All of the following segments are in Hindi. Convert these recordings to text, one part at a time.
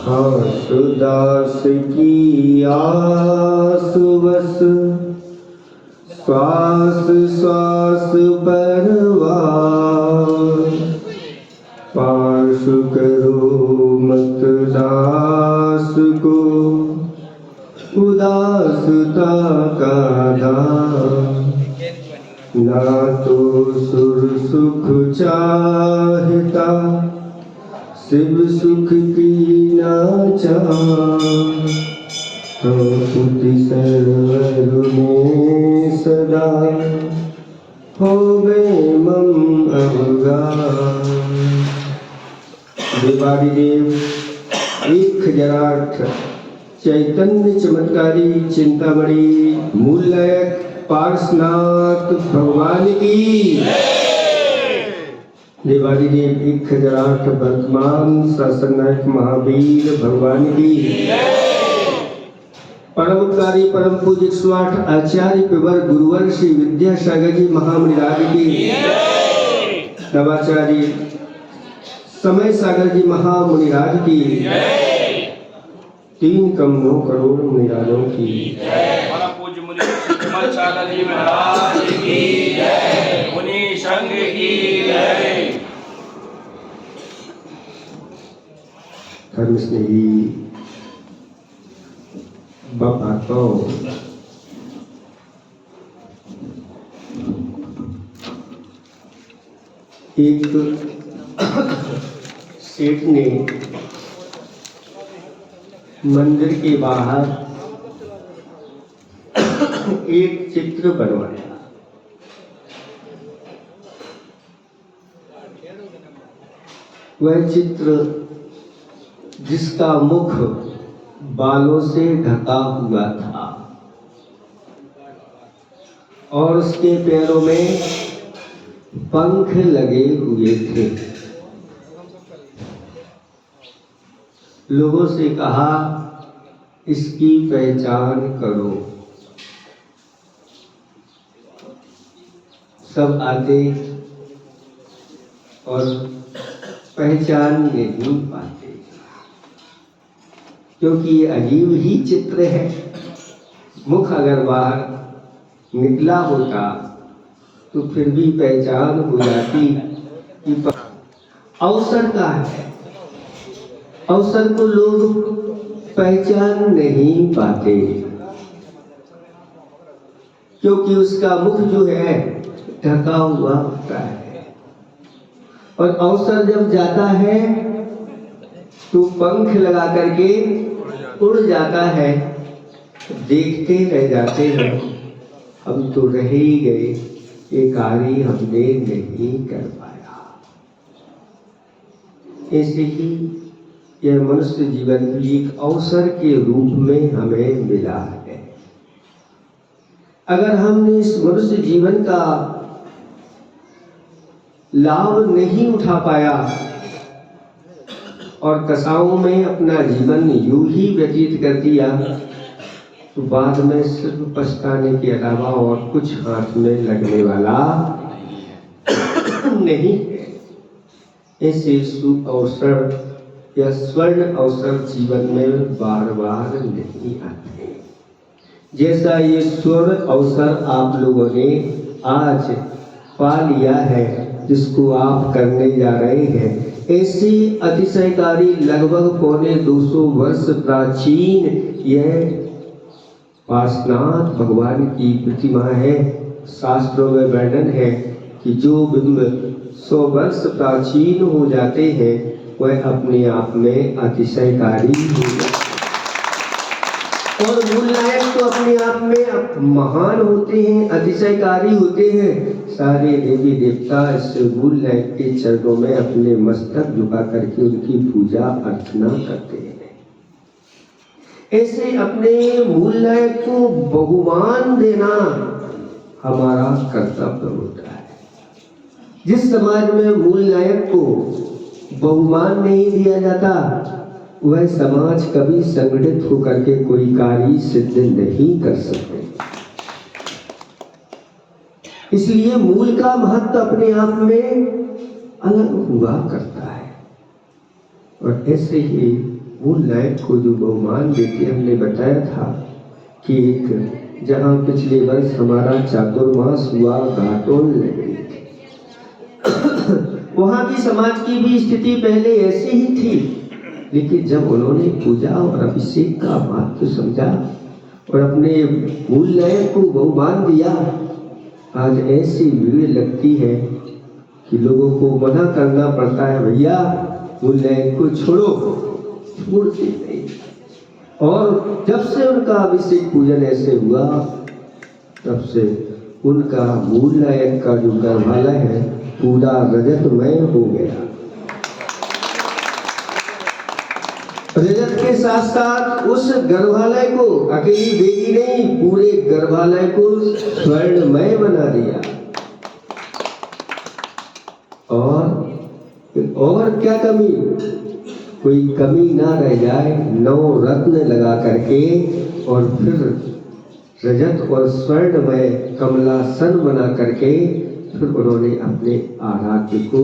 दास की आस बस श्वास श्वास परवार। पाश करो मत दास को उदासता का दान। ना तो सुर सुख चाहता शिव सुख की ना चाह। तो पुति सर्वर में सदा होवे मम अवगान। देवादि देव 1008 चैतन्य चमत्कारी चिंतामणि मूलक पार्श्वनाथ भगवान की। देवादिदेव 1008 वर्तमान शासन नायक महावीर भगवान की। परम उपकारी परम पूज्य 108 आचार्य पेवर गुरुवर श्री विद्यासागर जी महामुनिराज की। नवाचार्य समय सागर जी महामुनिराज की। 3 कम 9 करोड़ मुनिराजों की। परम पूज्य मुनि सागर जी महाराज की जय। मुनि संघ की जय। धर्म स्नेही बाबा को एक सेठ ने मंदिर के बाहर एक चित्र बनवाया। वह चित्र जिसका मुख बालों से ढका हुआ था और उसके पैरों में पंख लगे हुए थे। लोगों से कहा इसकी पहचान करो। सब आते और पहचान नहीं पाते क्योंकि ये अजीब ही चित्र है। मुख अगर बाहर निकला होता तो फिर भी पहचान हो जाती कि अवसर का है। अवसर को लोग पहचान नहीं पाते क्योंकि उसका मुख जो है ढका हुआ होता है और अवसर जब जाता है तो पंख लगा करके उड़ जाता है। देखते रह जाते हैं हम तो रह ही गए, ये कार्य हमने नहीं कर पाया। ऐसे ही यह मनुष्य जीवन भी एक अवसर के रूप में हमें मिला है। अगर हमने इस मनुष्य जीवन का लाभ नहीं उठा पाया और कसाओं में अपना जीवन यूं ही व्यतीत कर दिया तो बाद में सिर्फ पछताने के अलावा और कुछ हाथ में लगने वाला नहीं है। ऐसे शुभ अवसर या स्वर्ण अवसर जीवन में बार बार नहीं आते। जैसा ये स्वर्ण अवसर आप लोगों ने आज पा लिया है जिसको आप करने जा रहे हैं, ऐसी अतिशयकारी लगभग 250 वर्ष प्राचीन यह पार्श्वनाथ भगवान की प्रतिमा है। शास्त्रों में वर्णन है कि जो बिंब 100 वर्ष प्राचीन हो जाते हैं वह अपने आप में अतिशयकारी हो जाते और मूल नायक तो अपने आप में महान होते हैं, अतिशयकारी होते हैं। सारे देवी देवता इस मूल नायक के चरणों में अपने मस्तक झुका करके उनकी पूजा अर्चना करते हैं। ऐसे अपने मूल नायक को बहुमान देना हमारा कर्तव्य होता है। जिस समाज में मूल नायक को बहुमान नहीं दिया जाता वह समाज कभी संगठित होकर के कोई कार्य सिद्ध नहीं कर सकते। इसलिए मूल का महत्व अपने आप में अलग हुआ करता है। और ऐसे ही मूल नायक को जो बहुमान देते हमने बताया था कि एक जहाँ पिछले वर्ष हमारा चातुर्मास हुआ घाटोल नगरी वहाँ की समाज की भी स्थिति पहले ऐसी ही थी, लेकिन जब उन्होंने पूजा और अभिषेक का महत्व समझा और अपने मूल नायक को बहुमान दिया, आज ऐसी भीड़ लगती है कि लोगों को मना करना पड़ता है, भैया मूल नायक को छोड़ते नहीं। और जब से उनका अभिषेक पूजन ऐसे हुआ, तब से उनका मूल नायक का जो गर्भालय है पूरा रजतमय हो गया। रजत के साथ साथ उस गर्भालय को अकेली बेटी नहीं, पूरे गर्भालय को स्वर्णमय बना दिया। और क्या कमी, कोई कमी ना रह जाए, 9 रत्न लगा करके और फिर रजत और स्वर्णमय कमलासन बना करके फिर उन्होंने अपने आराध्य को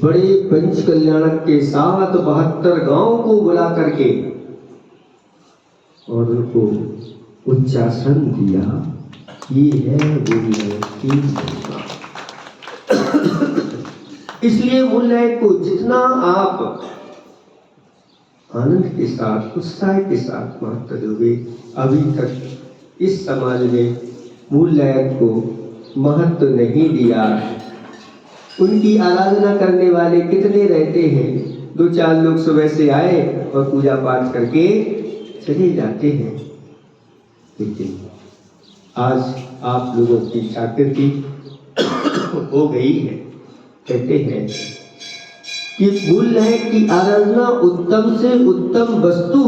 बड़े पंच कल्याणक के साथ 72 गांव को बुला करके और उनको उच्चासन दिया। ये है मूल नायक की महिमा। इसलिए मूल नायक को जितना आप आनंद के साथ उत्साह के साथ महत्व दोगे, अभी तक इस समाज में मूल नायक को महत्व नहीं दिया। उनकी आराधना करने वाले कितने रहते हैं, 2-4 लोग सुबह से आए और पूजा पाठ करके चले जाते हैं। लेकिन आज आप लोगों की जागृति हो गई है। कहते हैं कि मूल नायक की आराधना उत्तम से उत्तम वस्तु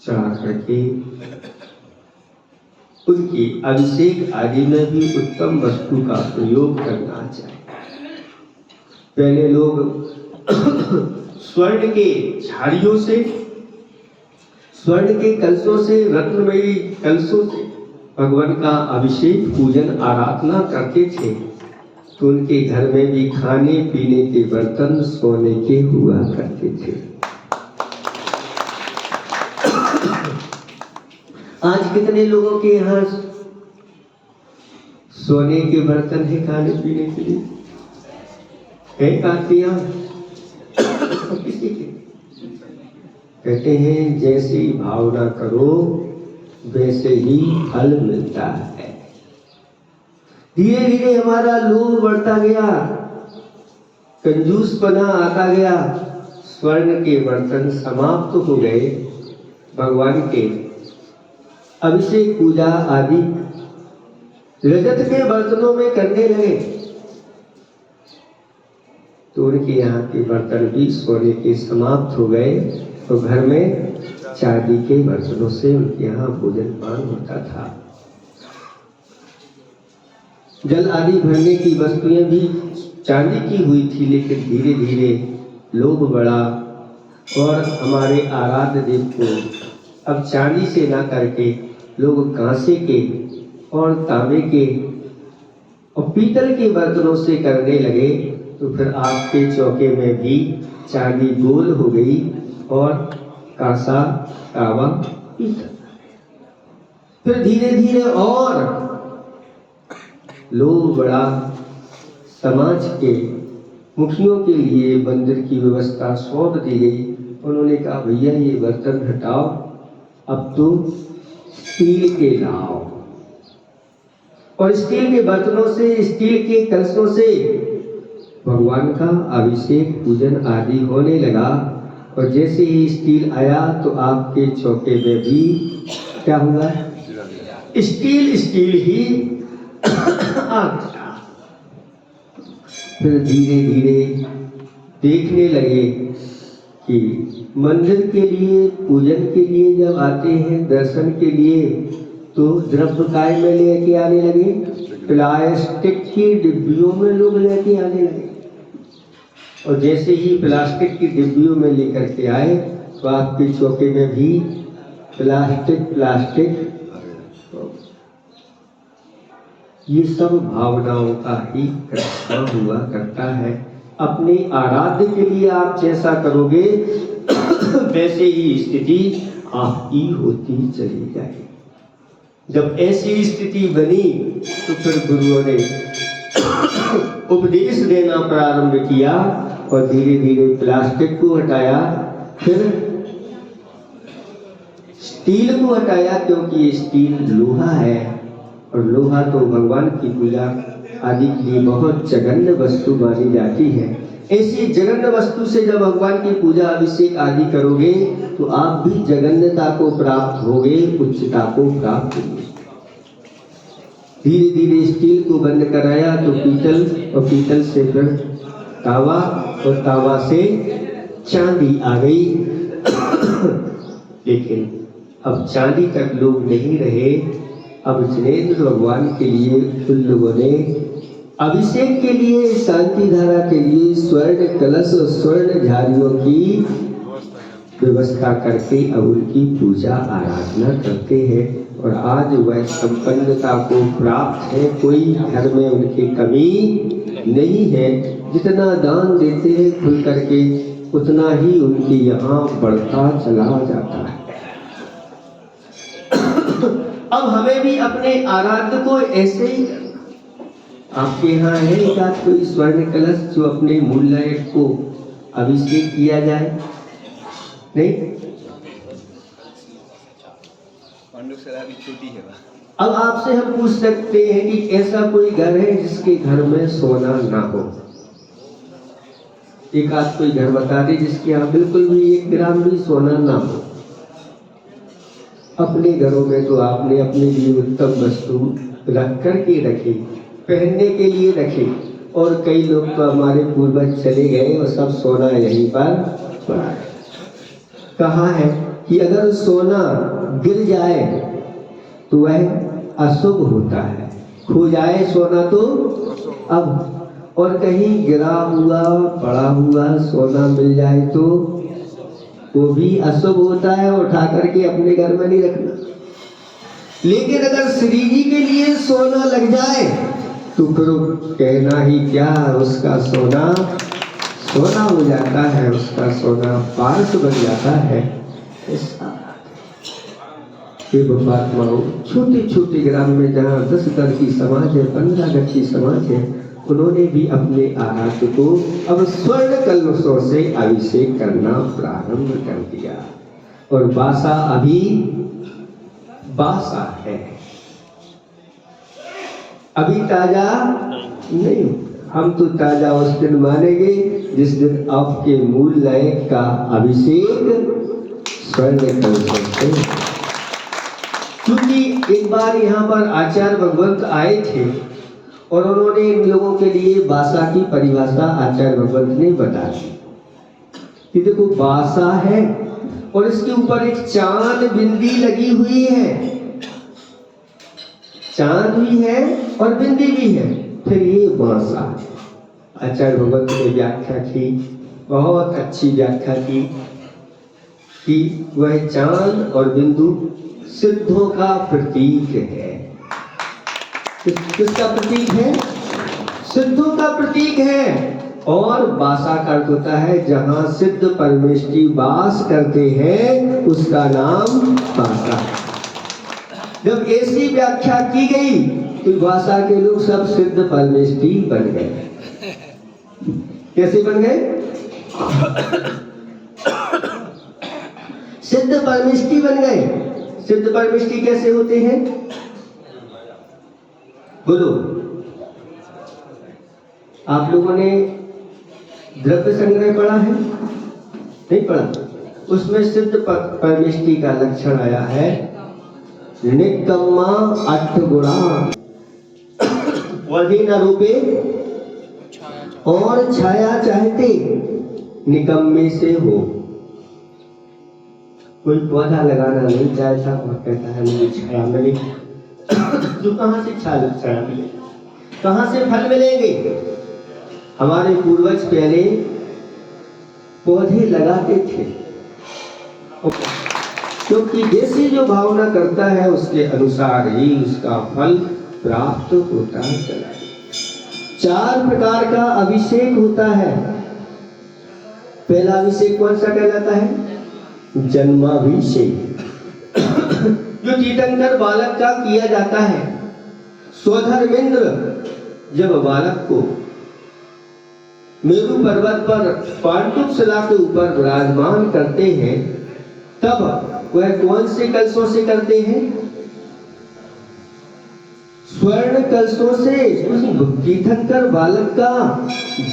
चढ़ा करके उनकी अभिषेक आदि में भी उत्तम वस्तु का प्रयोग करना चाहिए। पहले लोग स्वर्ण के झाड़ियों से, स्वर्ण के कलशों से, रत्नमयी कलशों से भगवान का अभिषेक पूजन आराधना करते थे, तो उनके घर में भी खाने पीने के बर्तन सोने के हुआ करते थे। आज कितने लोगों के यहाँ सोने के बर्तन है खाने पीने के लिए? है कातियां किसी के? कहते हैं जैसी भावना करो वैसे ही फल मिलता है। धीरे धीरे हमारा लोभ बढ़ता गया, कंजूसपना आता गया, स्वर्ण के बर्तन समाप्त हो गए, भगवान के अभिषेक पूजा आदि रजत के बर्तनों में करने लगे, तो उनके यहाँ के बर्तन भी सोने के समाप्त हो गए, तो घर में चांदी के बर्तनों से उनके यहाँ भोजन पान होता था। जल आदि भरने की वस्तुएं भी चांदी की हुई थी, लेकिन धीरे धीरे लोभ बढ़ा और हमारे आराध्य देव को अब चांदी से ना करके लोग कांसे के और तांबे के और पीतल के बर्तनों से करने लगे। तो फिर आपके चौके में भी चांदी गोल हो गई और कांसा तांबा पीतल। फिर धीरे धीरे और लोग बड़ा समाज के मुखियों के लिए मंदिर की व्यवस्था सौंप दी गई। उन्होंने कहा भैया ये बर्तन हटाओ, अब तो स्टील के लाओ। और स्टील के बर्तनों से, स्टील के कलशों से भगवान का अभिषेक पूजन आदि होने लगा। और जैसे ही स्टील आया तो आपके चौके में भी क्या हुआ? स्टील ही आ गया। फिर धीरे धीरे देखने लगे कि मंदिर के लिए, पूजन के लिए जब आते हैं दर्शन के लिए, तो द्रव्य काय में लेके आने लगे, प्लास्टिक की डिब्बियों में लोग लेके आने लगे। और जैसे ही प्लास्टिक की डिब्बियों में लेकर के आए तो आपके चौके में भी प्लास्टिक। ये सब भावनाओं का ही कर्म हुआ करता है। अपने आराध्य के लिए आप जैसा करोगे वैसे ही स्थिति आपकी होती चली जाए। जब ऐसी स्थिति बनी तो फिर गुरुओं ने उपदेश देना प्रारंभ किया और धीरे धीरे प्लास्टिक को हटाया, फिर स्टील को हटाया, क्योंकि स्टील लोहा है और लोहा तो भगवान की पूजा आदि के लिए बहुत जघन्य वस्तु मानी जाती है। ऐसी जघन्य वस्तु से जब भगवान की पूजा अभिषेक आदि करोगे तो आप भी जघन्यता को प्राप्त होगे, उच्चता को प्राप्त होगे। धीरे धीरे स्टील को बंद कराया तो पीतल, और पीतल से फिर तावा, और तावा से चांदी आ गई। लेकिन अब चांदी तक लोग नहीं रहे। अब जिनेंद्र भगवान के लिए उन लोगों ने अभिषेक के लिए, शांति धारा के लिए स्वर्ण कलश और स्वर्ण झाड़ियों की व्यवस्था करके अब उनकी पूजा आराधना करते हैं और आज वह संपन्नता को प्राप्त है। कोई घर में उनकी कमी नहीं है। जितना दान देते हैं खुल करके उतना ही उनके यहाँ बढ़ता चला जाता है। अब हमें भी अपने आराध्य को ऐसे ही, आपके यहाँ है एक आध कोई स्वर्ण कलश जो अपने मूल नायक को अभिषेक किया जाए? नहीं, छोटी है। अब आपसे हम पूछ सकते हैं कि ऐसा कोई घर है जिसके घर में सोना ना हो? एक आध कोई घर बता दे जिसके यहाँ बिल्कुल भी 1 ग्राम भी सोना ना हो। अपने घरों में तो आपने अपने लिए उत्तम वस्तु रख करके रखे, पहनने के लिए रखे, और कई लोग तो हमारे पूर्वज चले गए और सब सोना यहीं पर पड़ा है। कहा है कि अगर सोना गिर जाए तो वह अशुभ होता है, खो जाए सोना तो अब, और कहीं गिरा हुआ पड़ा हुआ सोना मिल जाए तो वो भी अशुभ होता है, उठा करके अपने घर में नहीं रखना। लेकिन अगर श्री जी के लिए सोना लग जाए तो फिर कहना ही क्या, उसका सोना सोना हो जाता है, उसका सोना पारस बन जाता है। महात्माओं, छोटे छोटे ग्राम में जहाँ 10 घर की समाज है, 15 घर की समाज है, उन्होंने भी अपने आराध्य को अब स्वर्ण कलशों से अभिषेक करना प्रारंभ कर दिया। और बासा अभी बासा है, अभी ताजा नहीं। हम तो ताजा उस दिन मानेंगे जिस दिन आपके मूल नायक का अभिषेक स्वर्ण कलशों से। क्योंकि एक बार यहाँ पर आचार्य भगवंत आए थे और उन्होंने इन लोगों के लिए बासा की परिभाषा आचार्य भगवंत ने बता दी कि देखो बासा है और इसके ऊपर एक चांद बिंदी लगी हुई है, चांद भी है और बिंदी भी है, फिर ये बासा। आचार्य भगवंत ने व्याख्या की, बहुत अच्छी व्याख्या की कि वह चांद और बिंदु सिद्धों का प्रतीक है। किसका प्रतीक है? सिद्धों का प्रतीक है। और बासा का अर्थ होता है जहां सिद्ध परमेष्ठी वास करते हैं, उसका नाम बासा। जब ऐसी व्याख्या की गई तो बासा के लोग सब सिद्ध परमेष्ठी बन गए। कैसे बन गए? सिद्ध परमेष्ठी बन गए। सिद्ध परमेष्ठी कैसे होते हैं? बोलो। आप लोगों ने द्रव्य संग्रह पढ़ा है? नहीं पढ़ा? उसमें सिद्ध परमेष्ठी का लक्षण आया है, निकम्मा 8 गुणा वही न रूपे और छाया चाहते निकम्मे से हो। कोई पौधा लगाना नहीं चाहता और कहता है मुझे छाया मिले, तो कहाँ से छाया मिले, कहाँ से फल मिलेंगे? हमारे पूर्वज पहले पौधे लगाते थे, क्योंकि जैसे जो भावना करता है उसके अनुसार ही उसका फल प्राप्त होता चला। 4 प्रकार का अभिषेक होता है। पहला अभिषेक कौन सा कहलाता है? जन्माभिषेक जो तीर्थंकर बालक का किया जाता है। स्वधर्मेंद्र जब बालक को मेरु पर्वत पर पांडुप शिला के ऊपर विराजमान करते हैं, तब वह कौन से कलशों से करते हैं? स्वर्ण कलशों से उस तीर्थंकर बालक का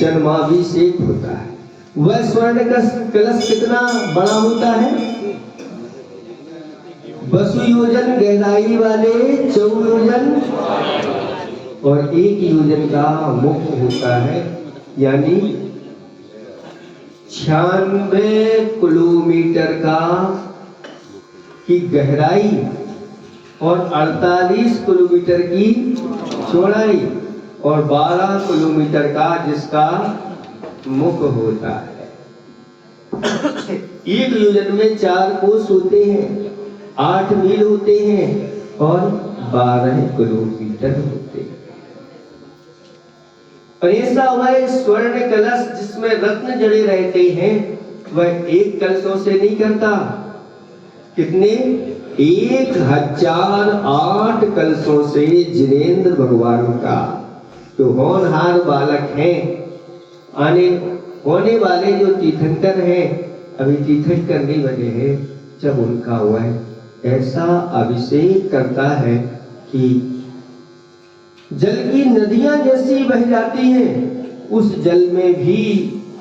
जन्माभिषेक होता है। वह स्वर्ण कलश कितना बड़ा होता है? 2 योजन गहराई वाले, 4 योजन और 1 योजन का मुख होता है, यानी 96 किलोमीटर की गहराई और 48 किलोमीटर की चौड़ाई और 12 किलोमीटर का जिसका मुख होता है। 1 योजन में 4 कोस होते हैं, 8 मील होते हैं और 12 किलोमीटर होते हैं। और ऐसा वह स्वर्ण कलश जिसमें रत्न जड़े रहते हैं, वह 1 कलशों से नहीं करता। कितने? 1008 कलशों से जिनेंद्र भगवान का जो होनहार बालक हैं, आने होने वाले जो तीर्थंकर हैं, अभी तीर्थंकर नहीं बने हैं, जब उनका वह ऐसा अभिषेक करता है कि जल की नदियां जैसी बह जाती हैं, उस जल में भी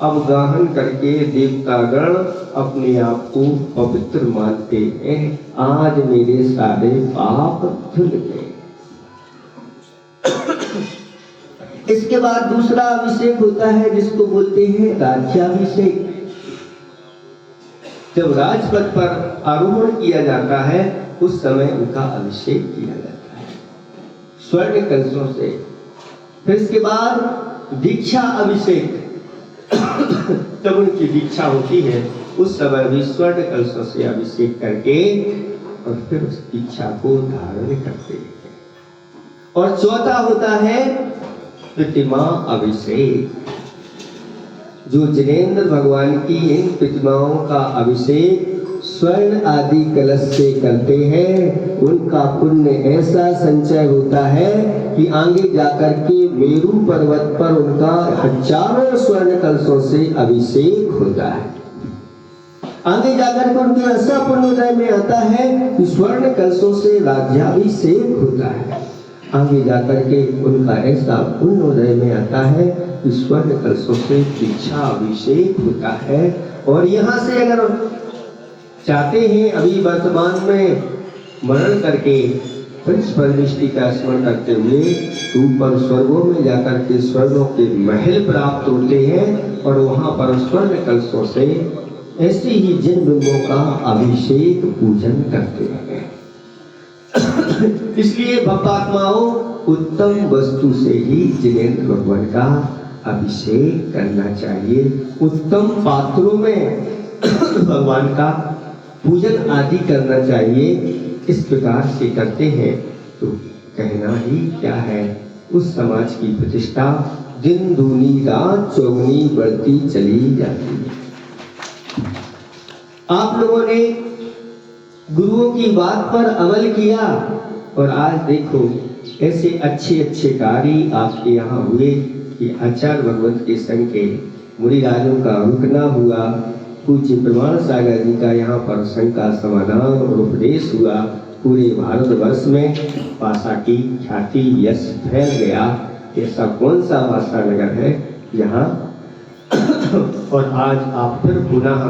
अवगाहन करके देवतागण अपने आप को पवित्र मानते हैं। आज मेरे सारे पाप धुल गए। इसके बाद दूसरा अभिषेक होता है जिसको बोलते हैं राज्याभिषेक। जब राजपद पर आरोहण किया जाता है, उस समय उनका अभिषेक किया जाता है स्वर्ण कलशों से। फिर इसके बाद दीक्षा अभिषेक। जब उनकी दीक्षा होती है, उस समय भी स्वर्ण कलशों से अभिषेक करके और फिर उस दीक्षा को धारण करते हैं। और चौथा होता है प्रतिमा अभिषेक। जो जिनेंद्र भगवान की इन प्रतिमाओं का अभिषेक स्वर्ण आदि कलश से करते हैं, उनका पुण्य ऐसा संचय होता है कि आगे जाकर के मेरु पर्वत पर उनका हजारों स्वर्ण कलशों से अभिषेक होता है। आगे जाकर के उनके ऐसा पुण्योदय में आता है कि स्वर्ण कलशों से राज्याभिषेक होता है। आगे जाकर के उनका ऐसा पुण्योदय में आता है कि स्वर्ण कलशों से दीक्षा अभिषेक होता है। और यहाँ से अगर चाहते हैं अभी वर्तमान में मरण करके फिर दृष्टि का स्मरण करते हुए ऊपर स्वर्गों में जाकर के स्वर्गों के महल प्राप्त होते हैं और वहां पर स्वर्ण कलशों से ऐसे ही जिन बिंबों का अभिषेक पूजन करते हैं। इसलिए भक्तात्माओं, उत्तम वस्तु से ही जिनेंद्र भगवान का अभिषेक करना चाहिए। उत्तम पात्रों में भगवान का पूजन आदि करना चाहिए। इस प्रकार से करते हैं तो कहना ही क्या है, उस समाज की प्रतिष्ठा दिन दूनी रात चौगुनी बढ़ती चली जाती है। आप लोगों ने गुरुओं की बात पर अमल किया और आज देखो ऐसे अच्छे अच्छे कार्य आपके यहाँ हुए कि आचार्य भगवत के संग के मुनिराजों का रुकना हुआ। पूज्य प्रमाण सागर जी का यहाँ पर संघ का समाधान और उपदेश हुआ। पूरे भारतवर्ष में भाषा की ख्याति यश फैल गया। ऐसा कौन सा भाषा नगर है यहाँ और आज आप फिर पुनः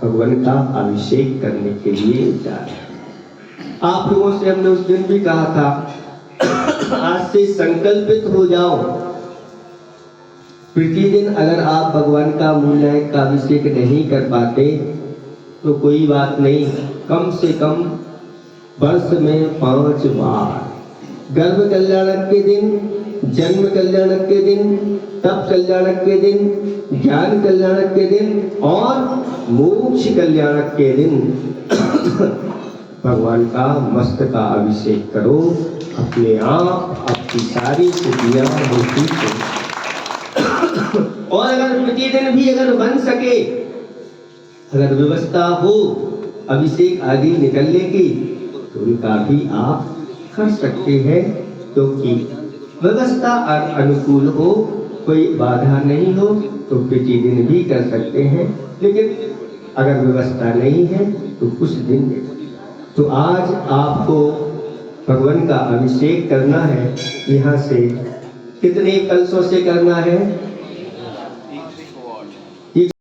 भगवान का अभिषेक करने के लिए जा रहे हैं। आप लोगों से हमने उस दिन भी कहा था, आज से संकल्पित हो जाओ। प्रतिदिन अगर आप भगवान का मूलनायक का अभिषेक नहीं कर पाते तो कोई बात नहीं, कम से कम वर्ष में 5 बार, गर्भ कल्याणक के दिन, जन्म कल्याणक के दिन, तप कल्याणक के दिन, ज्ञान कल्याणक के दिन और मोक्ष कल्याणक के दिन भगवान का मस्त का अभिषेक करो। अपने आप आपकी सारी स्थितियां होती हैं। और अगर प्रतिदिन भी अगर बन सके, अगर व्यवस्था हो अभिषेक आदि निकलने की तो उनका भी आप कर सकते हैं, क्योंकि व्यवस्था अनुकूल हो, कोई बाधा नहीं हो तो प्रतिदिन भी कर सकते हैं। लेकिन अगर व्यवस्था नहीं है तो कुछ दिन, तो आज आपको भगवान का अभिषेक करना है। यहाँ से कितने कलशों से करना है?